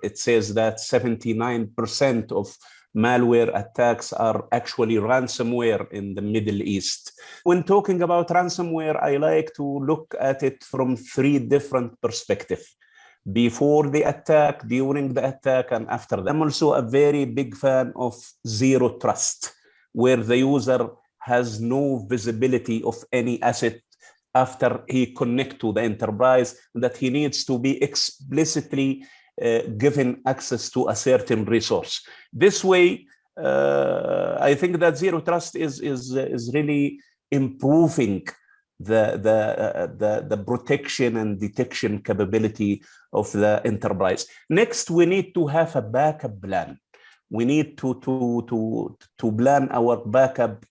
it says that 79% of malware attacks are actually ransomware in the Middle East. When talking about ransomware, I like to look at it from 3 different perspectives: before the attack, during the attack, and after that. I'm also a very big fan of zero trust, where the user has no visibility of any asset after he connects to the enterprise, that he needs to be explicitly given access to a certain resource. This way, I think that zero trust is really improving the protection and detection capability of the enterprise. Next, we need to have a backup plan. We need to plan our backup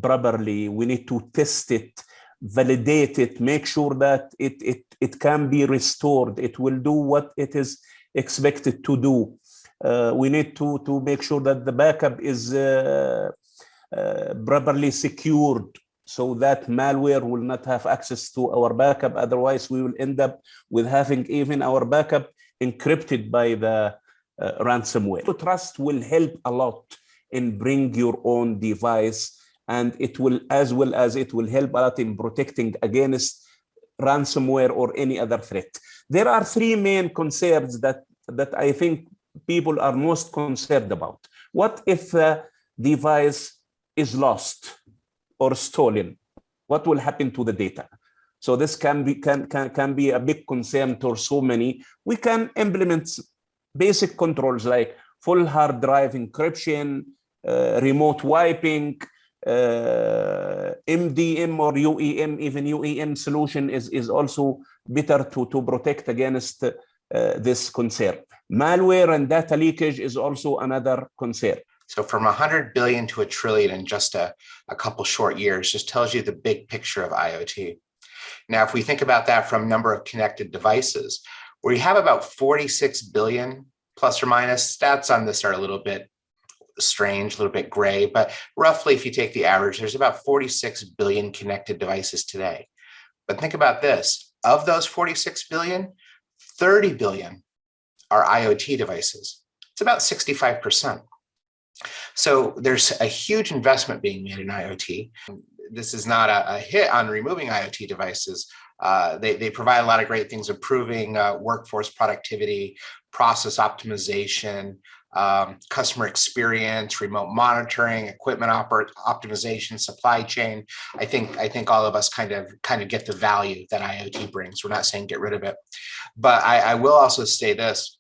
properly. We need to test it, validate it, make sure that it can be restored. It will do what it is expected to do. We need to make sure that the backup is properly secured, so that malware will not have access to our backup. Otherwise, we will end up with having even our backup encrypted by the ransomware. Trust will help a lot in bring your own device, and it will, as well as it will help a lot in protecting against ransomware or any other threat. There are 3 main concerns that I think people are most concerned about. What if the device is lost or stolen? What will happen to the data? So this can be a big concern to so many. We can implement basic controls like full hard drive encryption, remote wiping, MDM or UEM. Even UEM solution is also better to protect against this concern. Malware and data leakage is also another concern. So from 100 billion to 1 trillion in just a couple short years just tells you the big picture of IoT. Now, if we think about that from number of connected devices, we have about 46 billion plus or minus. Stats on this are a little bit strange, a little bit gray, but roughly if you take the average, there's about 46 billion connected devices today. But think about this, of those 46 billion, 30 billion are IoT devices. It's about 65%. So there's a huge investment being made in IoT. This is not a hit on removing IoT devices. They provide a lot of great things, improving workforce productivity, process optimization, customer experience, remote monitoring, equipment optimization, supply chain. I think all of us kind of get the value that IoT brings. We're not saying get rid of it, but I will also say this.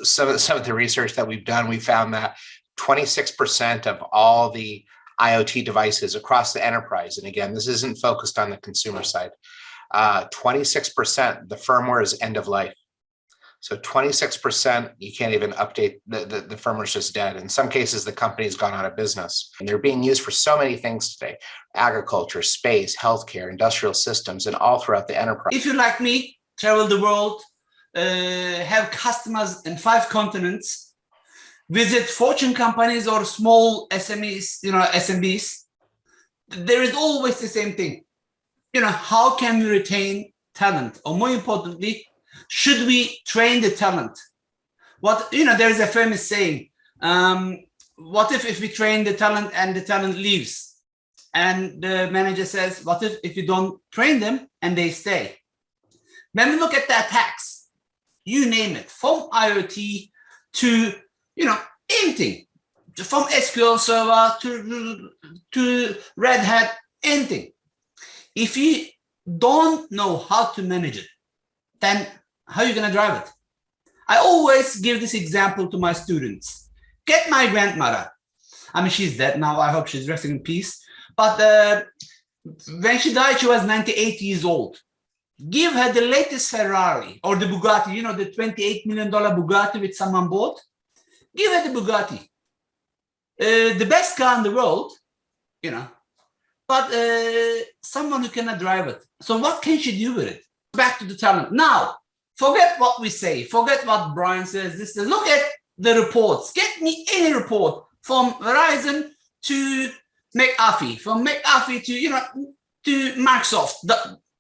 Some of the research that we've done, we found that 26% of all the IoT devices across the enterprise, and again, this isn't focused on the consumer side, 26%, the firmware is end of life. So 26%, you can't even update, the firmware is just dead. In some cases, the company's gone out of business. And they're being used for so many things today: agriculture, space, healthcare, industrial systems, and all throughout the enterprise. If you, like me, travel the world, have customers in 5 continents, visit Fortune companies or small SMEs, SMBs, there is always the same thing. How can we retain talent? Or more importantly, should we train the talent? There is a famous saying, what if we train the talent and the talent leaves? And the manager says, what if you don't train them and they stay? When we look at the attacks, you name it, from IoT to, anything, from SQL Server to Red Hat, anything. If you don't know how to manage it, then how are you going to drive it? I always give this example to my students. Get my grandmother. I mean, she's dead now. I hope she's resting in peace. But when she died, she was 98 years old. Give her the latest Ferrari or the Bugatti, the $28 million Bugatti which someone bought. Give her the Bugatti. The best car in the world, but someone who cannot drive it. So what can she do with it? Back to the talent. Now, forget what we say. Forget what Brian says. Look at the reports. Get me any report from Verizon to McAfee, from McAfee to Microsoft.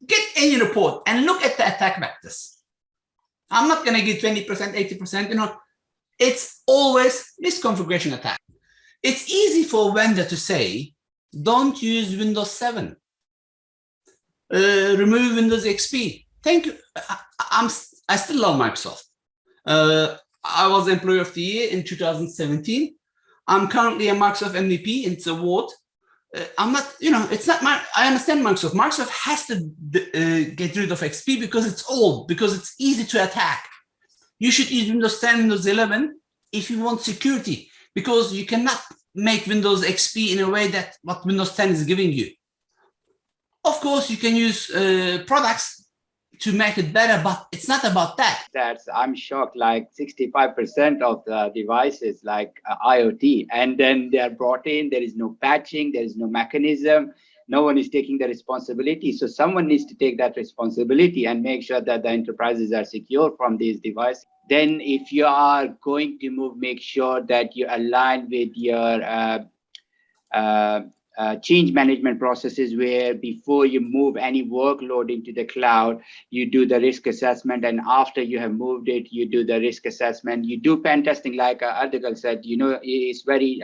Get any report and look at the attack vectors. I'm not going to give 20%, 80%, you know, it's always misconfiguration attack. It's easy for a vendor to say, don't use Windows 7. Remove Windows XP. Thank you. I still love Microsoft. I was Employee of the Year in 2017. I'm currently a Microsoft MVP. It's an award. I'm not, you know, it's not my, I understand Microsoft. Microsoft has to get rid of XP because it's old, because it's easy to attack. You should use Windows 10, Windows 11 if you want security, because you cannot make Windows XP in a way that what Windows 10 is giving you. Of course, you can use products to make it better, but it's not about that. I'm shocked, like 65% of the devices like IoT, and then they're brought in, there is no patching, there is no mechanism, no one is taking the responsibility. So someone needs to take that responsibility and make sure that the enterprises are secure from these devices. Then if you are going to move, make sure that you align with your change management processes, where before you move any workload into the cloud, you do the risk assessment, and after you have moved it, you do the risk assessment. You do pen testing, like Article said, you know, it's very,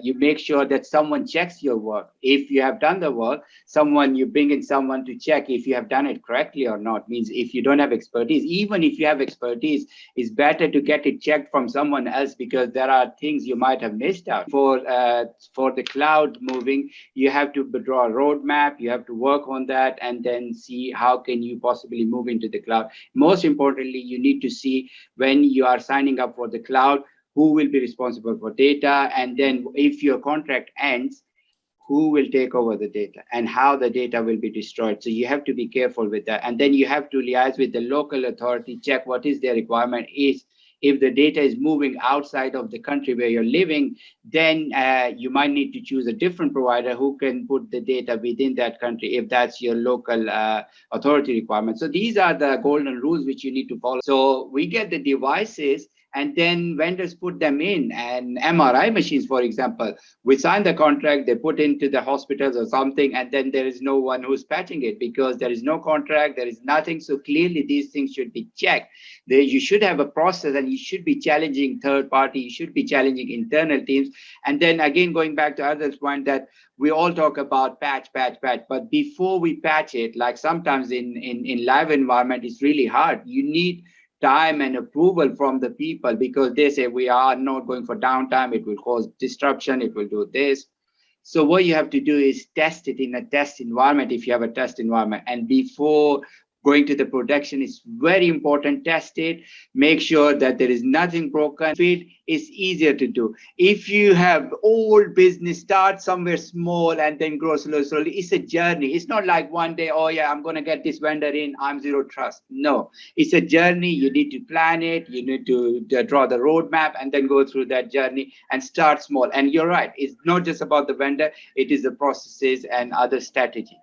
you make sure that someone checks your work. If you have done the work, you bring in someone to check if you have done it correctly or not. Means if you don't have expertise, even if you have expertise, it's better to get it checked from someone else, because there are things you might have missed out. For the cloud moving, you have to draw a roadmap, you have to work on that, and then see how can you possibly move into the cloud. Most importantly, you need to see, when you are signing up for the cloud, who will be responsible for data, and then if your contract ends, who will take over the data and how the data will be destroyed. So you have to be careful with that. And then you have to liaise with the local authority, check what is their requirement is. If the data is moving outside of the country where you're living, then you might need to choose a different provider who can put the data within that country, if that's your local authority requirement. So these are the golden rules which you need to follow. So we get the devices, and then vendors put them in. And MRI machines, for example, we sign the contract, they put into the hospitals or something, and then there is no one who's patching it, because there is no contract, there is nothing. So clearly these things should be checked. You should have a process, and you should be challenging third party, you should be challenging internal teams. And then again, going back to Adil's point, that we all talk about patch, but before we patch it, like sometimes in live environment, it's really hard. You need time and approval from the people, because they say we are not going for downtime, it will cause disruption, it will do this. So what you have to do is test it in a test environment, if you have a test environment. And before going to the production, it's very important, test it, make sure that there is nothing broken. Feed is easier to do. If you have old business, start somewhere small and then grow slowly. It's a journey. It's not like one day, oh yeah, I'm going to get this vendor in, I'm zero trust. No, it's a journey. You need to plan it. You need to draw the roadmap and then go through that journey and start small. And you're right, it's not just about the vendor, it is the processes and other strategy.